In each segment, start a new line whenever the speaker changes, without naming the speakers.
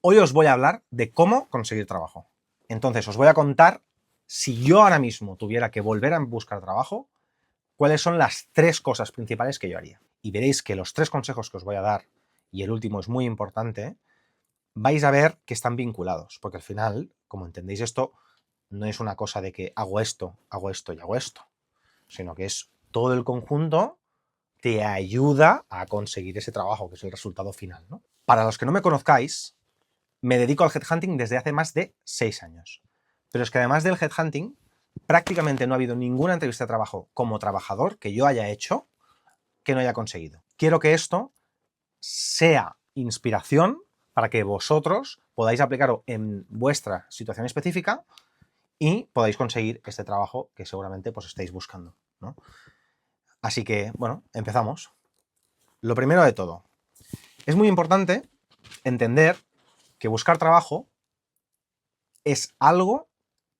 Hoy os voy a hablar de cómo conseguir trabajo. Entonces, os voy a contar, si yo ahora mismo tuviera que volver a buscar trabajo, cuáles son las 3 cosas principales que yo haría. Y veréis que los 3 consejos que os voy a dar, y el último es muy importante, vais a ver que están vinculados, porque al final, como entendéis, esto no es una cosa de que hago esto y hago esto, sino que es todo el conjunto te ayuda a conseguir ese trabajo, que es el resultado final, ¿no? Para los que no me conozcáis, me dedico al headhunting desde hace más de 6 años. Pero es que además del headhunting, prácticamente no ha habido ninguna entrevista de trabajo como trabajador que yo haya hecho que no haya conseguido. Quiero que esto sea inspiración para que vosotros podáis aplicarlo en vuestra situación específica y podáis conseguir este trabajo que seguramente pues estáis buscando, ¿no? Así que, bueno, empezamos. Lo primero de todo, es muy importante entender que buscar trabajo es algo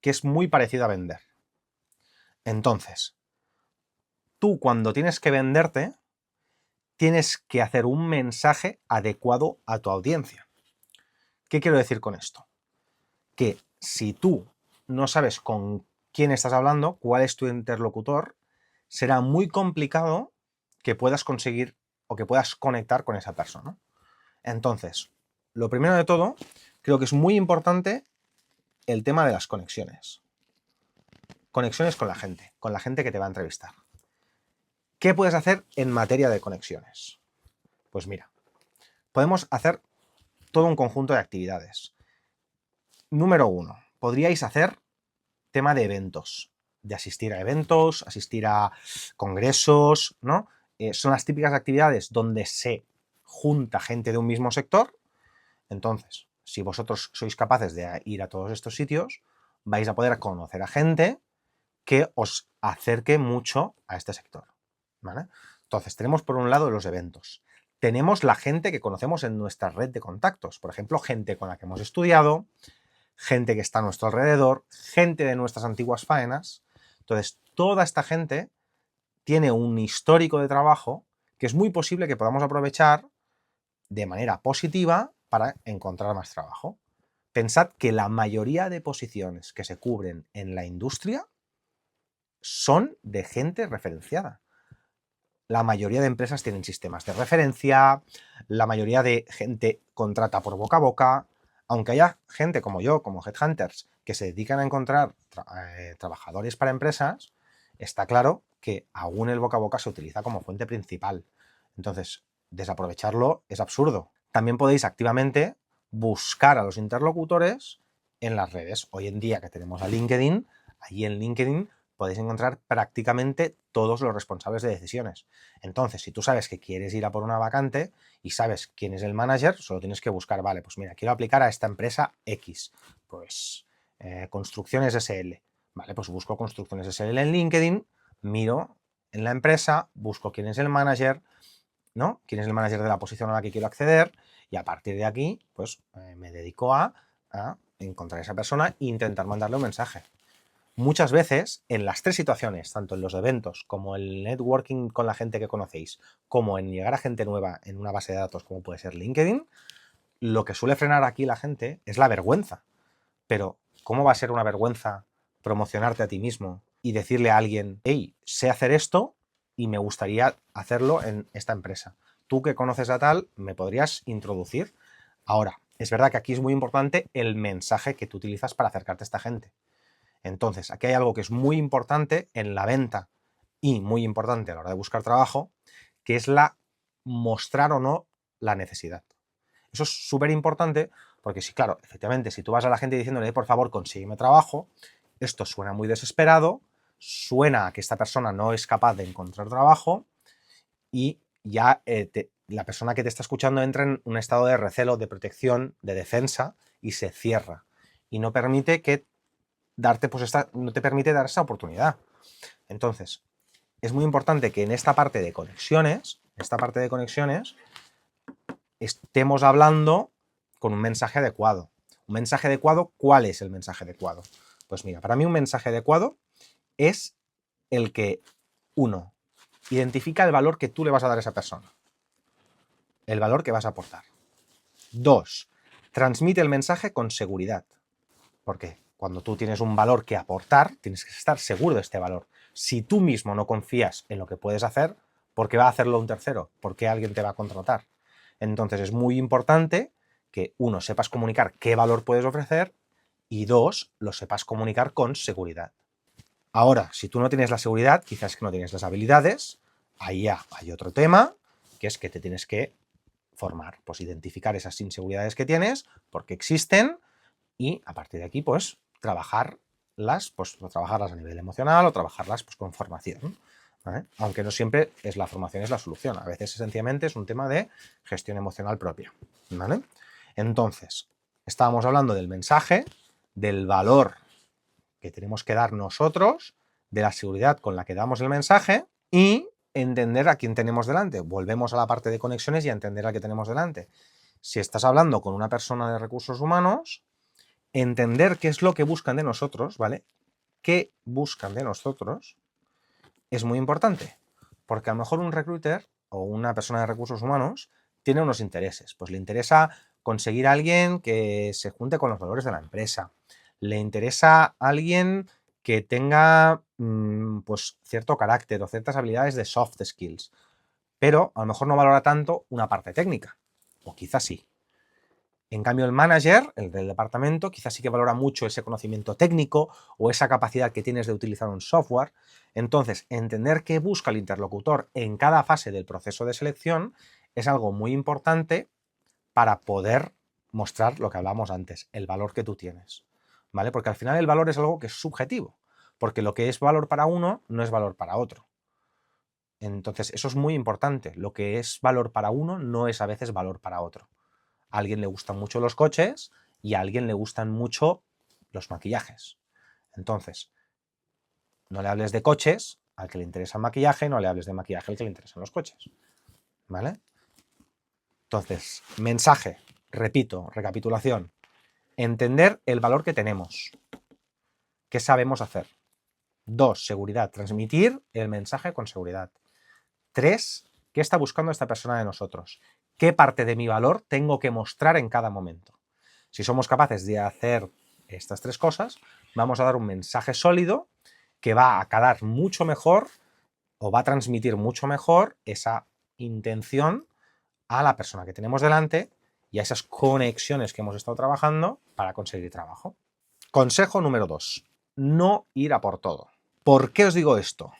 que es muy parecido a vender. Entonces, tú cuando tienes que venderte, tienes que hacer un mensaje adecuado a tu audiencia. ¿Qué quiero decir con esto? Que si tú no sabes con quién estás hablando, cuál es tu interlocutor, será muy complicado que puedas conseguir o que puedas conectar con esa persona. Entonces, lo primero de todo, creo que es muy importante el tema de las conexiones. Conexiones con la gente que te va a entrevistar. ¿Qué puedes hacer en materia de conexiones? Pues mira, podemos hacer todo un conjunto de actividades. Número 1, podríais hacer tema de eventos, de asistir a eventos, asistir a congresos, ¿no? Son las típicas actividades donde se junta gente de un mismo sector. Entonces, si vosotros sois capaces de ir a todos estos sitios, vais a poder conocer a gente que os acerque mucho a este sector, ¿vale? Entonces, tenemos por un lado los eventos. Tenemos la gente que conocemos en nuestra red de contactos, por ejemplo, gente con la que hemos estudiado, gente que está a nuestro alrededor, gente de nuestras antiguas faenas. Entonces, toda esta gente tiene un histórico de trabajo que es muy posible que podamos aprovechar de manera positiva para encontrar más trabajo. Pensad que la mayoría de posiciones que se cubren en la industria son de gente referenciada. La mayoría de empresas tienen sistemas de referencia, la mayoría de gente contrata por boca a boca, aunque haya gente como yo, como headhunters, que se dedican a encontrar trabajadores para empresas, está claro que aún el boca a boca se utiliza como fuente principal. Entonces, desaprovecharlo es absurdo. También podéis activamente buscar a los interlocutores en las redes. Hoy en día que tenemos a LinkedIn, allí en LinkedIn podéis encontrar prácticamente todos los responsables de decisiones. Entonces, si tú sabes que quieres ir a por una vacante y sabes quién es el manager, solo tienes que buscar, vale, pues mira, quiero aplicar a esta empresa X, pues Construcciones SL. Vale, pues busco Construcciones SL en LinkedIn, miro en la empresa, busco quién es el manager, ¿no? Quién es el manager de la posición a la que quiero acceder y a partir de aquí, pues me dedico a encontrar a esa persona e intentar mandarle un mensaje. Muchas veces, en las 3 situaciones, tanto en los eventos como el networking con la gente que conocéis, como en llegar a gente nueva en una base de datos como puede ser LinkedIn, lo que suele frenar aquí la gente es la vergüenza. Pero, ¿cómo va a ser una vergüenza promocionarte a ti mismo y decirle a alguien, hey, sé hacer esto y me gustaría hacerlo en esta empresa? Tú que conoces a tal, ¿me podrías introducir? Ahora, es verdad que aquí es muy importante el mensaje que tú utilizas para acercarte a esta gente. Entonces, aquí hay algo que es muy importante en la venta y muy importante a la hora de buscar trabajo, que es la mostrar o no la necesidad. Eso es súper importante porque sí, claro, efectivamente, si tú vas a la gente diciéndole, por favor, consígueme trabajo, esto suena muy desesperado, suena a que esta persona no es capaz de encontrar trabajo y ya la persona que te está escuchando entra en un estado de recelo, de protección, de defensa y se cierra. Y no permite que no te permite dar esa oportunidad. Entonces, es muy importante que en esta parte de conexiones, estemos hablando con un mensaje adecuado. Un mensaje adecuado, ¿cuál es el mensaje adecuado? Pues mira, para mí un mensaje adecuado es el que, uno, identifica el valor que tú le vas a dar a esa persona. El valor que vas a aportar. 2, Transmite el mensaje con seguridad. Porque cuando tú tienes un valor que aportar, tienes que estar seguro de este valor. Si tú mismo no confías en lo que puedes hacer, ¿por qué va a hacerlo un tercero? ¿Por qué alguien te va a contratar? Entonces es muy importante que, uno, sepas comunicar qué valor puedes ofrecer y dos, lo sepas comunicar con seguridad. Ahora, si tú no tienes la seguridad, quizás que no tienes las habilidades, ahí ya hay otro tema, que es que te tienes que formar, pues identificar esas inseguridades que tienes, porque existen, y a partir de aquí, pues, trabajarlas a nivel emocional o trabajarlas pues, con formación. ¿Vale? Aunque no siempre es la formación es la solución. A veces sencillamente es un tema de gestión emocional propia. ¿Vale? Entonces, estábamos hablando del mensaje, del valor que tenemos que dar nosotros, de la seguridad con la que damos el mensaje y entender a quién tenemos delante. Volvemos a la parte de conexiones y a entender a qué tenemos delante. Si estás hablando con una persona de recursos humanos, entender qué es lo que buscan de nosotros, ¿vale? ¿Qué buscan de nosotros? Es muy importante, porque a lo mejor un recruiter o una persona de recursos humanos tiene unos intereses, pues le interesa conseguir a alguien que se junte con los valores de la empresa, le interesa a alguien que tenga pues cierto carácter o ciertas habilidades de soft skills, pero a lo mejor no valora tanto una parte técnica, o quizás sí. En cambio, el manager, el del departamento, quizás sí que valora mucho ese conocimiento técnico o esa capacidad que tienes de utilizar un software. Entonces, entender qué busca el interlocutor en cada fase del proceso de selección es algo muy importante para poder mostrar lo que hablábamos antes, el valor que tú tienes. ¿Vale? Porque al final el valor es algo que es subjetivo, porque lo que es valor para uno no es valor para otro. Entonces, eso es muy importante. Lo que es valor para uno no es a veces valor para otro. A alguien le gustan mucho los coches y a alguien le gustan mucho los maquillajes. Entonces, no le hables de coches al que le interesa el maquillaje, no le hables de maquillaje al que le interesan los coches. ¿Vale? Entonces, mensaje, repito, recapitulación. Entender el valor que tenemos. ¿Qué sabemos hacer? 2, seguridad. Transmitir el mensaje con seguridad. 3, ¿qué está buscando esta persona de nosotros? ¿Qué parte de mi valor tengo que mostrar en cada momento? Si somos capaces de hacer estas 3 cosas, vamos a dar un mensaje sólido que va a calar mucho mejor o va a transmitir mucho mejor esa intención a la persona que tenemos delante y a esas conexiones que hemos estado trabajando para conseguir trabajo. Consejo número 2. No ir a por todo. ¿Por qué os digo esto?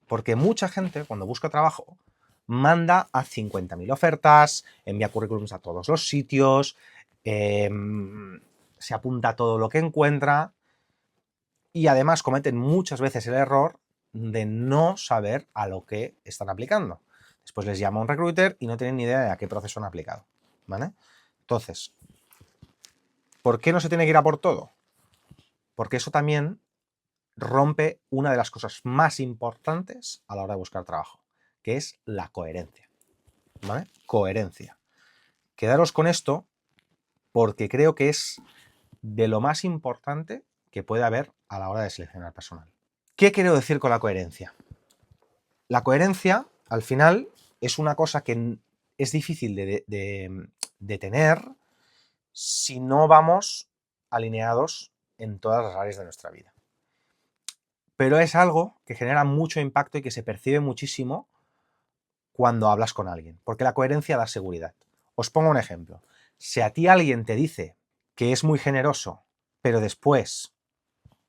Porque mucha gente, cuando busca trabajo, manda a 50.000 ofertas, envía currículums a todos los sitios, se apunta a todo lo que encuentra y además cometen muchas veces el error de no saber a lo que están aplicando. Después les llama un recruiter y no tienen ni idea de a qué proceso han aplicado. ¿Vale? Entonces, ¿por qué no se tiene que ir a por todo? Porque eso también rompe una de las cosas más importantes a la hora de buscar trabajo, que es la coherencia. ¿Vale? Coherencia. Quedaros con esto porque creo que es de lo más importante que puede haber a la hora de seleccionar personal. ¿Qué quiero decir con la coherencia? La coherencia, al final, es una cosa que es difícil de tener si no vamos alineados en todas las áreas de nuestra vida. Pero es algo que genera mucho impacto y que se percibe muchísimo cuando hablas con alguien, porque la coherencia da seguridad. Os pongo un ejemplo. Si a ti alguien te dice que es muy generoso, pero después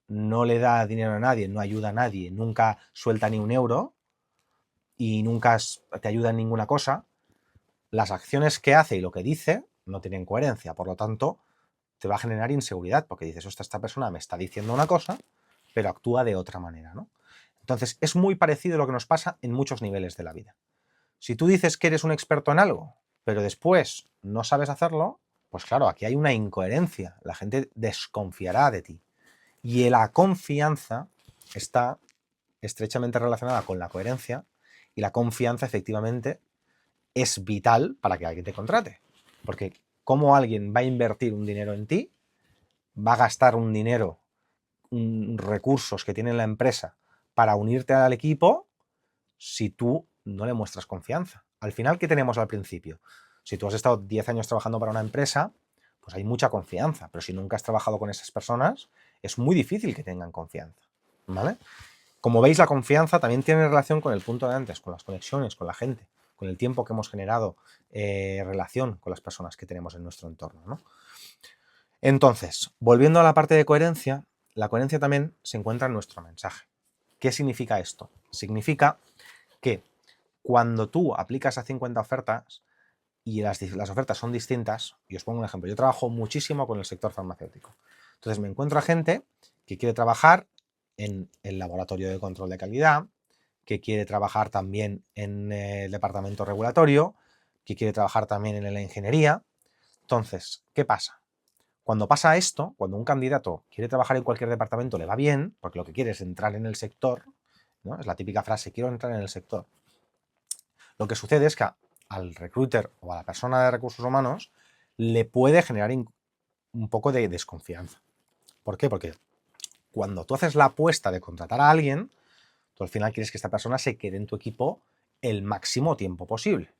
no le da dinero a nadie, no ayuda a nadie, nunca suelta ni un euro y nunca te ayuda en ninguna cosa, las acciones que hace y lo que dice no tienen coherencia. Por lo tanto, te va a generar inseguridad porque dices, ostras, esta persona me está diciendo una cosa, pero actúa de otra manera, ¿no? Entonces, es muy parecido a lo que nos pasa en muchos niveles de la vida. Si tú dices que eres un experto en algo, pero después no sabes hacerlo, pues claro, aquí hay una incoherencia. La gente desconfiará de ti. Y la confianza está estrechamente relacionada con la coherencia y la confianza efectivamente es vital para que alguien te contrate. Porque ¿cómo alguien va a invertir un dinero en ti? Va a gastar un dinero, recursos que tiene la empresa para unirte al equipo si tú no le muestras confianza. Al final, ¿qué tenemos al principio? Si tú has estado 10 años trabajando para una empresa, pues hay mucha confianza, pero si nunca has trabajado con esas personas, es muy difícil que tengan confianza, ¿vale? Como veis, la confianza también tiene relación con el punto de antes, con las conexiones, con la gente, con el tiempo que hemos generado relación con las personas que tenemos en nuestro entorno, ¿no? Entonces, volviendo a la parte de coherencia, la coherencia también se encuentra en nuestro mensaje. ¿Qué significa esto? Significa que cuando tú aplicas a 50 ofertas y las ofertas son distintas, y os pongo un ejemplo, yo trabajo muchísimo con el sector farmacéutico. Entonces me encuentro a gente que quiere trabajar en el laboratorio de control de calidad, que quiere trabajar también en el departamento regulatorio, que quiere trabajar también en la ingeniería. Entonces, ¿qué pasa? Cuando pasa esto, cuando un candidato quiere trabajar en cualquier departamento, le va bien, porque lo que quiere es entrar en el sector, ¿no? Es la típica frase, quiero entrar en el sector. Lo que sucede es que al recruiter o a la persona de recursos humanos le puede generar un poco de desconfianza. ¿Por qué? Porque cuando tú haces la apuesta de contratar a alguien, tú al final quieres que esta persona se quede en tu equipo el máximo tiempo posible.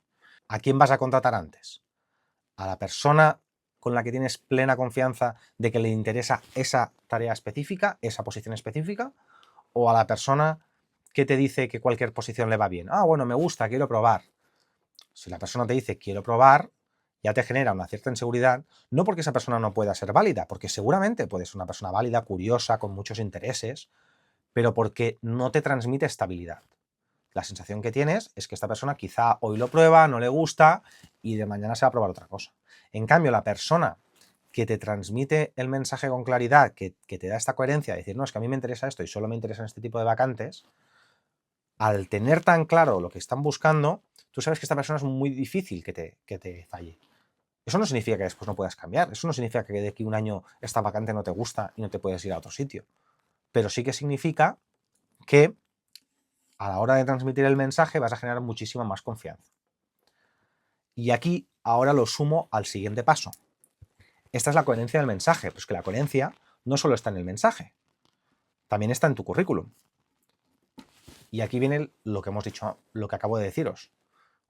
¿A quién vas a contratar antes? ¿A la persona con la que tienes plena confianza de que le interesa esa tarea específica, esa posición específica? ¿O a la persona que te dice que cualquier posición le va bien? Ah, bueno, me gusta, quiero probar. Si la persona te dice quiero probar, ya te genera una cierta inseguridad, no porque esa persona no pueda ser válida, porque seguramente puede ser una persona válida, curiosa, con muchos intereses, pero porque no te transmite estabilidad. La sensación que tienes es que esta persona quizá hoy lo prueba, no le gusta y de mañana se va a probar otra cosa. En cambio, la persona que te transmite el mensaje con claridad, que te da esta coherencia, de decir, no, es que a mí me interesa esto y solo me interesan este tipo de vacantes, al tener tan claro lo que están buscando, tú sabes que esta persona es muy difícil que te falle. Eso no significa que después no puedas cambiar, eso no significa que de aquí a un año esta vacante no te gusta y no te puedes ir a otro sitio, pero sí que significa que a la hora de transmitir el mensaje vas a generar muchísima más confianza. Y aquí ahora lo sumo al siguiente paso. Esta es la coherencia del mensaje, pues que la coherencia no solo está en el mensaje, también está en tu currículum. Y aquí viene lo que hemos dicho, lo que acabo de deciros.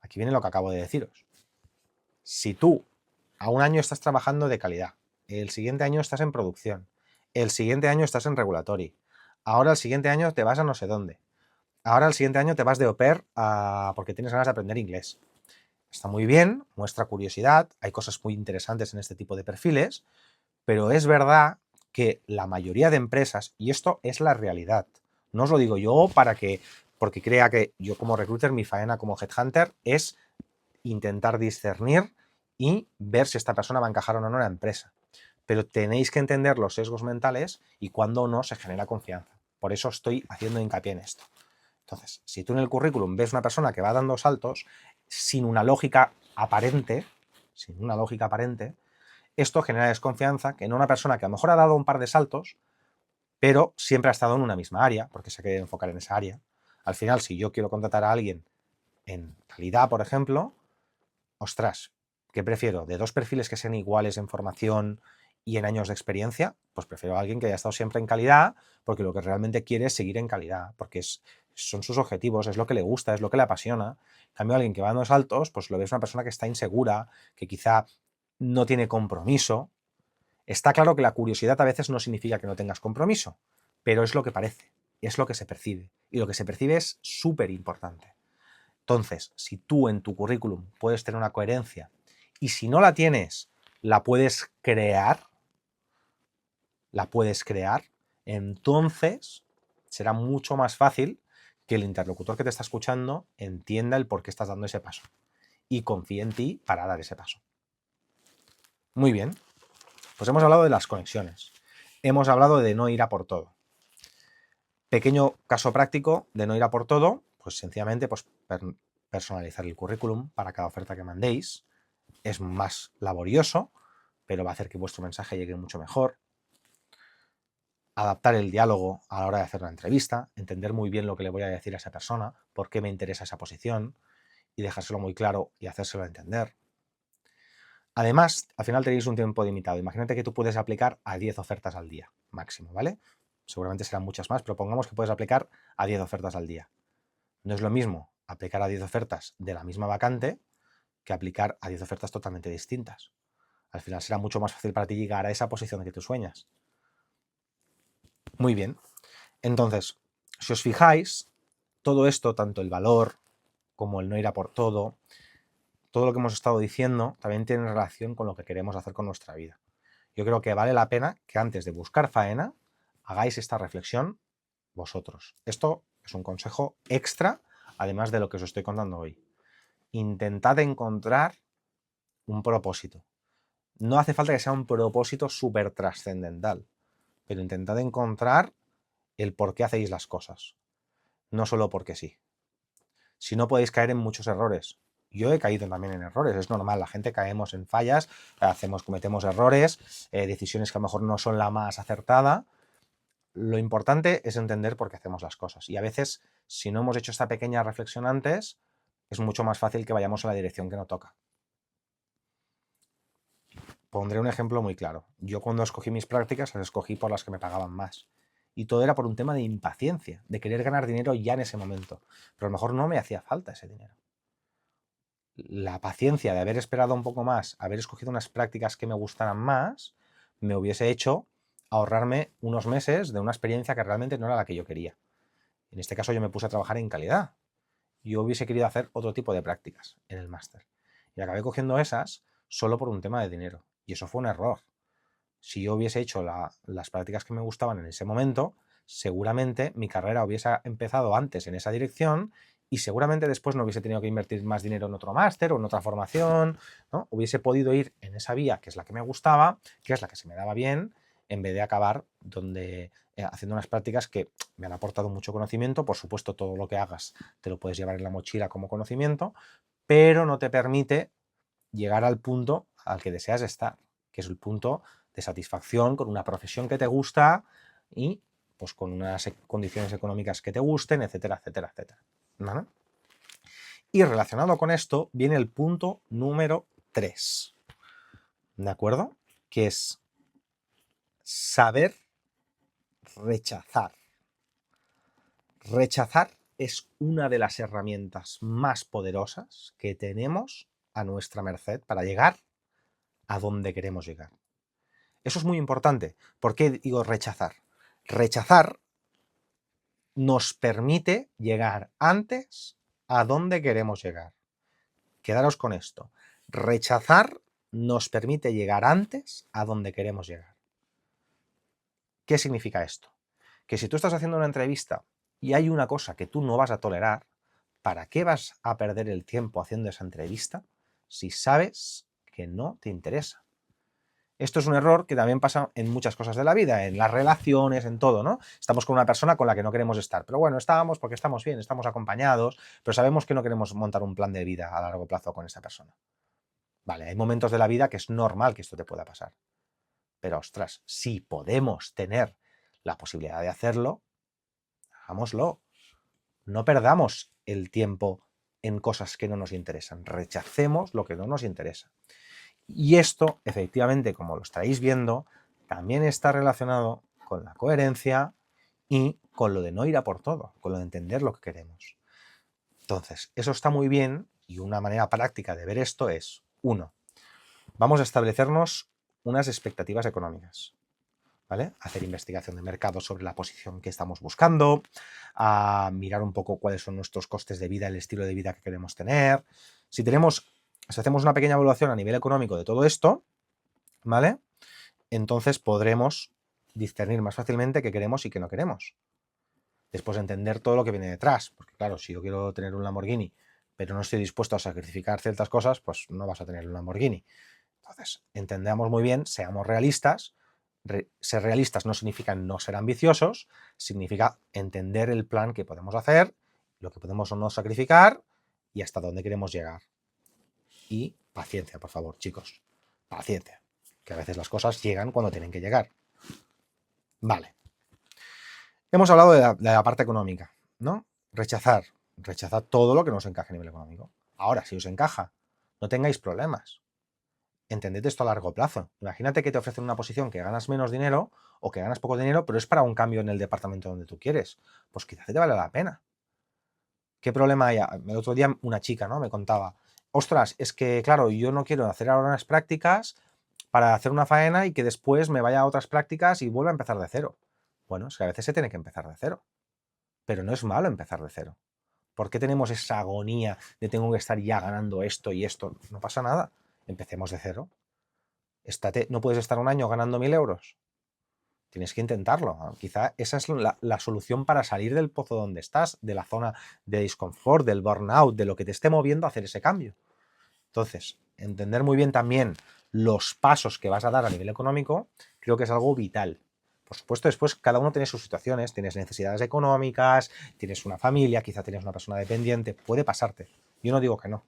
Aquí viene lo que acabo de deciros. Si tú a un año estás trabajando de calidad, el siguiente año estás en producción, el siguiente año estás en regulatory, ahora el siguiente año te vas a no sé dónde, ahora el siguiente año te vas de au pair porque tienes ganas de aprender inglés. Está muy bien, muestra curiosidad, hay cosas muy interesantes en este tipo de perfiles, pero es verdad que la mayoría de empresas, y esto es la realidad, no os lo digo yo porque crea que yo como recruiter, mi faena como headhunter es intentar discernir y ver si esta persona va a encajar o no en una empresa. Pero tenéis que entender los sesgos mentales y cuándo o no se genera confianza. Por eso estoy haciendo hincapié en esto. Entonces, si tú en el currículum ves una persona que va dando saltos sin una lógica aparente, esto genera desconfianza que en una persona que a lo mejor ha dado un par de saltos, pero siempre ha estado en una misma área, porque se quiere enfocar en esa área. Al final, si yo quiero contratar a alguien en calidad, por ejemplo, ostras, ¿qué prefiero? ¿De dos perfiles que sean iguales en formación y en años de experiencia? Pues prefiero a alguien que haya estado siempre en calidad, porque lo que realmente quiere es seguir en calidad, porque son sus objetivos, es lo que le gusta, es lo que le apasiona. En cambio, alguien que va dando saltos, pues lo ves una persona que está insegura, que quizá no tiene compromiso. Está claro que la curiosidad a veces no significa que no tengas compromiso, pero es lo que parece, es lo que se percibe. Y lo que se percibe es súper importante. Entonces, si tú en tu currículum puedes tener una coherencia y si no la tienes, la puedes crear, entonces será mucho más fácil que el interlocutor que te está escuchando entienda el por qué estás dando ese paso y confíe en ti para dar ese paso. Muy bien, pues hemos hablado de las conexiones, hemos hablado de no ir a por todo. Pequeño caso práctico de no ir a por todo, pues sencillamente pues, personalizar el currículum para cada oferta que mandéis. Es más laborioso, pero va a hacer que vuestro mensaje llegue mucho mejor. Adaptar el diálogo a la hora de hacer una entrevista, entender muy bien lo que le voy a decir a esa persona, por qué me interesa esa posición y dejárselo muy claro y hacérselo entender. Además, al final tenéis un tiempo limitado. Imagínate que tú puedes aplicar a 10 ofertas al día, máximo, ¿vale? Seguramente serán muchas más, pero pongamos que puedes aplicar a 10 ofertas al día. No es lo mismo aplicar a 10 ofertas de la misma vacante que aplicar a 10 ofertas totalmente distintas. Al final será mucho más fácil para ti llegar a esa posición que tú sueñas. Muy bien. Entonces, si os fijáis, todo esto, tanto el valor como el no ir a por todo lo que hemos estado diciendo, también tiene relación con lo que queremos hacer con nuestra vida. Yo creo que vale la pena que antes de buscar faena, hagáis esta reflexión vosotros. Esto es un consejo extra, además de lo que os estoy contando hoy. Intentad encontrar un propósito. No hace falta que sea un propósito súper trascendental, pero intentad encontrar el por qué hacéis las cosas, no solo porque sí. Si no, podéis caer en muchos errores. Yo he caído también en errores, es normal, la gente caemos en fallas, cometemos errores, decisiones que a lo mejor no son la más acertada. Lo importante es entender por qué hacemos las cosas. Y a veces, si no hemos hecho esta pequeña reflexión antes, es mucho más fácil que vayamos en la dirección que no toca. Pondré un ejemplo muy claro. Yo cuando escogí mis prácticas, las escogí por las que me pagaban más. Y todo era por un tema de impaciencia, de querer ganar dinero ya en ese momento. Pero a lo mejor no me hacía falta ese dinero. La paciencia de haber esperado un poco más, haber escogido unas prácticas que me gustaran más, me hubiese hecho ahorrarme unos meses de una experiencia que realmente no era la que yo quería. En este caso yo me puse a trabajar en calidad. Yo hubiese querido hacer otro tipo de prácticas en el máster. Y acabé cogiendo esas solo por un tema de dinero. Y eso fue un error. Si yo hubiese hecho las prácticas que me gustaban en ese momento, seguramente mi carrera hubiese empezado antes en esa dirección y seguramente después no hubiese tenido que invertir más dinero en otro máster o en otra formación, ¿no? Hubiese podido ir en esa vía, que es la que me gustaba, que es la que se me daba bien, en vez de acabar haciendo unas prácticas que me han aportado mucho conocimiento. Por supuesto, todo lo que hagas te lo puedes llevar en la mochila como conocimiento, pero no te permite llegar al punto al que deseas estar, que es el punto de satisfacción con una profesión que te gusta y pues con unas condiciones económicas que te gusten, etcétera, etcétera, etcétera. ¿Vale? Y relacionado con esto viene el punto número 3, ¿de acuerdo? Que es saber rechazar. Rechazar es una de las herramientas más poderosas que tenemos a nuestra merced para llegar a donde queremos llegar. Eso es muy importante. ¿Por qué digo rechazar? Rechazar nos permite llegar antes a donde queremos llegar. Quedaros con esto. Rechazar nos permite llegar antes a donde queremos llegar. ¿Qué significa esto? Que si tú estás haciendo una entrevista y hay una cosa que tú no vas a tolerar, ¿para qué vas a perder el tiempo haciendo esa entrevista si sabes que no te interesa? Esto es un error que también pasa en muchas cosas de la vida, en las relaciones, en todo, ¿no? Estamos con una persona con la que no queremos estar, pero bueno, estamos porque estamos bien, estamos acompañados, pero sabemos que no queremos montar un plan de vida a largo plazo con esa persona. Vale, hay momentos de la vida que es normal que esto te pueda pasar, pero ostras, si podemos tener la posibilidad de hacerlo, hagámoslo. No perdamos el tiempo en cosas que no nos interesan, rechacemos lo que no nos interesa. Y esto, efectivamente, como lo estaréis viendo, también está relacionado con la coherencia y con lo de no ir a por todo, con lo de entender lo que queremos. Entonces, eso está muy bien y una manera práctica de ver esto es, 1, vamos a establecernos unas expectativas económicas, ¿vale? Hacer investigación de mercado sobre la posición que estamos buscando, a mirar un poco cuáles son nuestros costes de vida, el estilo de vida que queremos tener. Si hacemos una pequeña evaluación a nivel económico de todo esto, ¿vale? Entonces podremos discernir más fácilmente qué queremos y qué no queremos. Después entender todo lo que viene detrás, porque claro, si yo quiero tener un Lamborghini, pero no estoy dispuesto a sacrificar ciertas cosas, pues no vas a tener un Lamborghini. Entonces, entendamos muy bien, seamos realistas. Ser realistas no significa no ser ambiciosos, significa entender el plan que podemos hacer, lo que podemos o no sacrificar y hasta dónde queremos llegar. Y paciencia, por favor, chicos, paciencia, que a veces las cosas llegan cuando tienen que llegar. Vale. Hemos hablado de la parte económica, ¿no? Rechazar todo lo que no os encaje a nivel económico. Ahora, si os encaja, no tengáis problemas. Entended esto a largo plazo. Imagínate que te ofrecen una posición que ganas menos dinero o que ganas poco dinero, pero es para un cambio en el departamento donde tú quieres. Pues quizás te vale la pena. ¿Qué problema hay? El otro día una chica, ¿no? Me contaba, ostras, es que claro, yo no quiero hacer ahora unas prácticas para hacer una faena y que después me vaya a otras prácticas y vuelva a empezar de cero. Bueno, es que a veces se tiene que empezar de cero, pero no es malo empezar de cero. ¿Por qué tenemos esa agonía de tengo que estar ya ganando esto y esto? No pasa nada, empecemos de cero. No puedes estar un año ganando 1.000 euros. Tienes que intentarlo. Quizá esa es la solución para salir del pozo donde estás, de la zona de disconfort, del burnout, de lo que te esté moviendo a hacer ese cambio. Entonces, entender muy bien también los pasos que vas a dar a nivel económico, creo que es algo vital. Por supuesto, después cada uno tiene sus situaciones, tienes necesidades económicas, tienes una familia, quizá tienes una persona dependiente, puede pasarte. Yo no digo que no.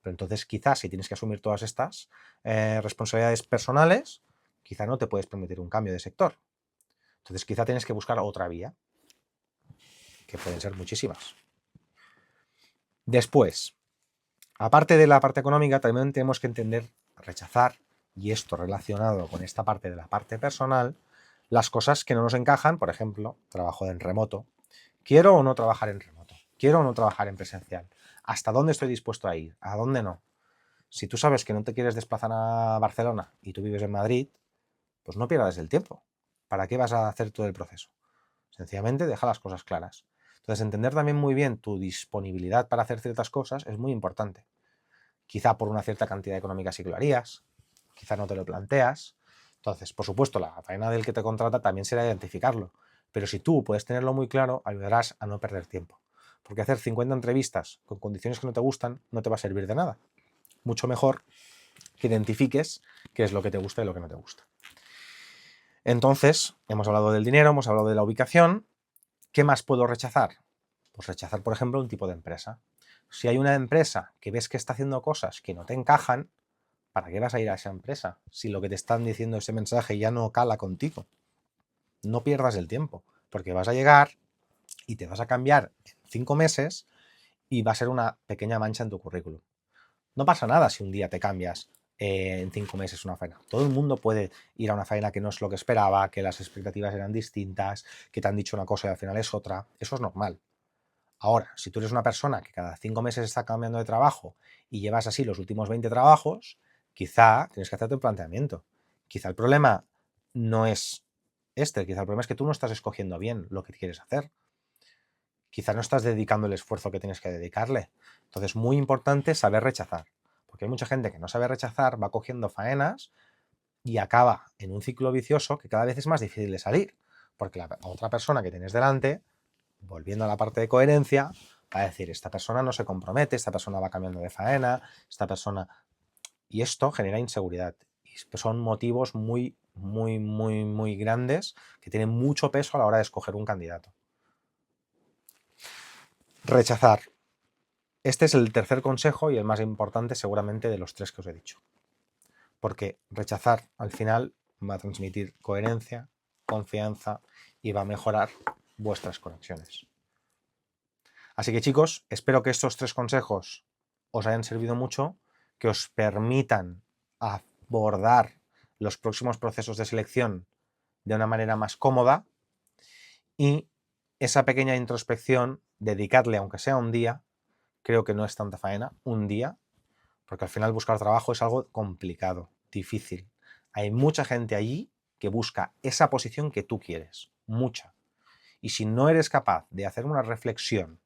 Pero entonces quizás si tienes que asumir todas estas responsabilidades personales, quizá no te puedes permitir un cambio de sector. Entonces quizá tienes que buscar otra vía, que pueden ser muchísimas. Después, aparte de la parte económica, también tenemos que entender, rechazar, y esto relacionado con esta parte de la parte personal, las cosas que no nos encajan, por ejemplo, trabajo en remoto. ¿Quiero o no trabajar en remoto? ¿Quiero o no trabajar en presencial? ¿Hasta dónde estoy dispuesto a ir? ¿A dónde no? Si tú sabes que no te quieres desplazar a Barcelona y tú vives en Madrid, pues no pierdas el tiempo. ¿Para qué vas a hacer todo el proceso? Sencillamente deja las cosas claras. Entonces, entender también muy bien tu disponibilidad para hacer ciertas cosas es muy importante. Quizá por una cierta cantidad económica sí que lo harías, quizá no te lo planteas. Entonces, por supuesto, la faena del que te contrata también será identificarlo. Pero si tú puedes tenerlo muy claro, ayudarás a no perder tiempo. Porque hacer 50 entrevistas con condiciones que no te gustan no te va a servir de nada. Mucho mejor que identifiques qué es lo que te gusta y lo que no te gusta. Entonces, hemos hablado del dinero, hemos hablado de la ubicación. ¿Qué más puedo rechazar? Pues rechazar, por ejemplo, un tipo de empresa. Si hay una empresa que ves que está haciendo cosas que no te encajan, ¿para qué vas a ir a esa empresa si lo que te están diciendo ese mensaje ya no cala contigo? No pierdas el tiempo, porque vas a llegar y te vas a cambiar en 5 meses y va a ser una pequeña mancha en tu currículum. No pasa nada si un día te cambias en 5 meses una faena. Todo el mundo puede ir a una faena que no es lo que esperaba, que las expectativas eran distintas, que te han dicho una cosa y al final es otra. Eso es normal. Ahora, si tú eres una persona que cada 5 meses está cambiando de trabajo y llevas así los últimos 20 trabajos, quizá tienes que hacerte un planteamiento. Quizá el problema no es quizá el problema es que tú no estás escogiendo bien lo que quieres hacer. Quizá no estás dedicando el esfuerzo que tienes que dedicarle. Entonces, muy importante saber rechazar. Porque hay mucha gente que no sabe rechazar, va cogiendo faenas y acaba en un ciclo vicioso que cada vez es más difícil de salir. Porque la otra persona que tienes delante, volviendo a la parte de coherencia, va a decir, esta persona no se compromete, esta persona va cambiando de faena, esta persona... Y esto genera inseguridad. Y son motivos muy, muy, muy, muy grandes que tienen mucho peso a la hora de escoger un candidato. Rechazar. Este es el tercer consejo y el más importante seguramente de los 3 que os he dicho. Porque rechazar al final va a transmitir coherencia, confianza y va a mejorar vuestras conexiones. Así que chicos, espero que estos 3 consejos os hayan servido mucho, que os permitan abordar los próximos procesos de selección de una manera más cómoda y esa pequeña introspección, dedicarle aunque sea un día, creo que no es tanta faena, un día, porque al final buscar trabajo es algo complicado, difícil. Hay mucha gente allí que busca esa posición que tú quieres, mucha. Y si no eres capaz de hacer una reflexión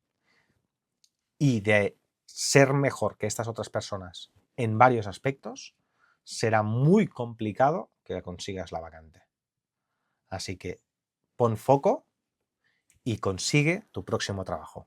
y de ser mejor que estas otras personas en varios aspectos, será muy complicado que consigas la vacante. Así que pon foco y consigue tu próximo trabajo.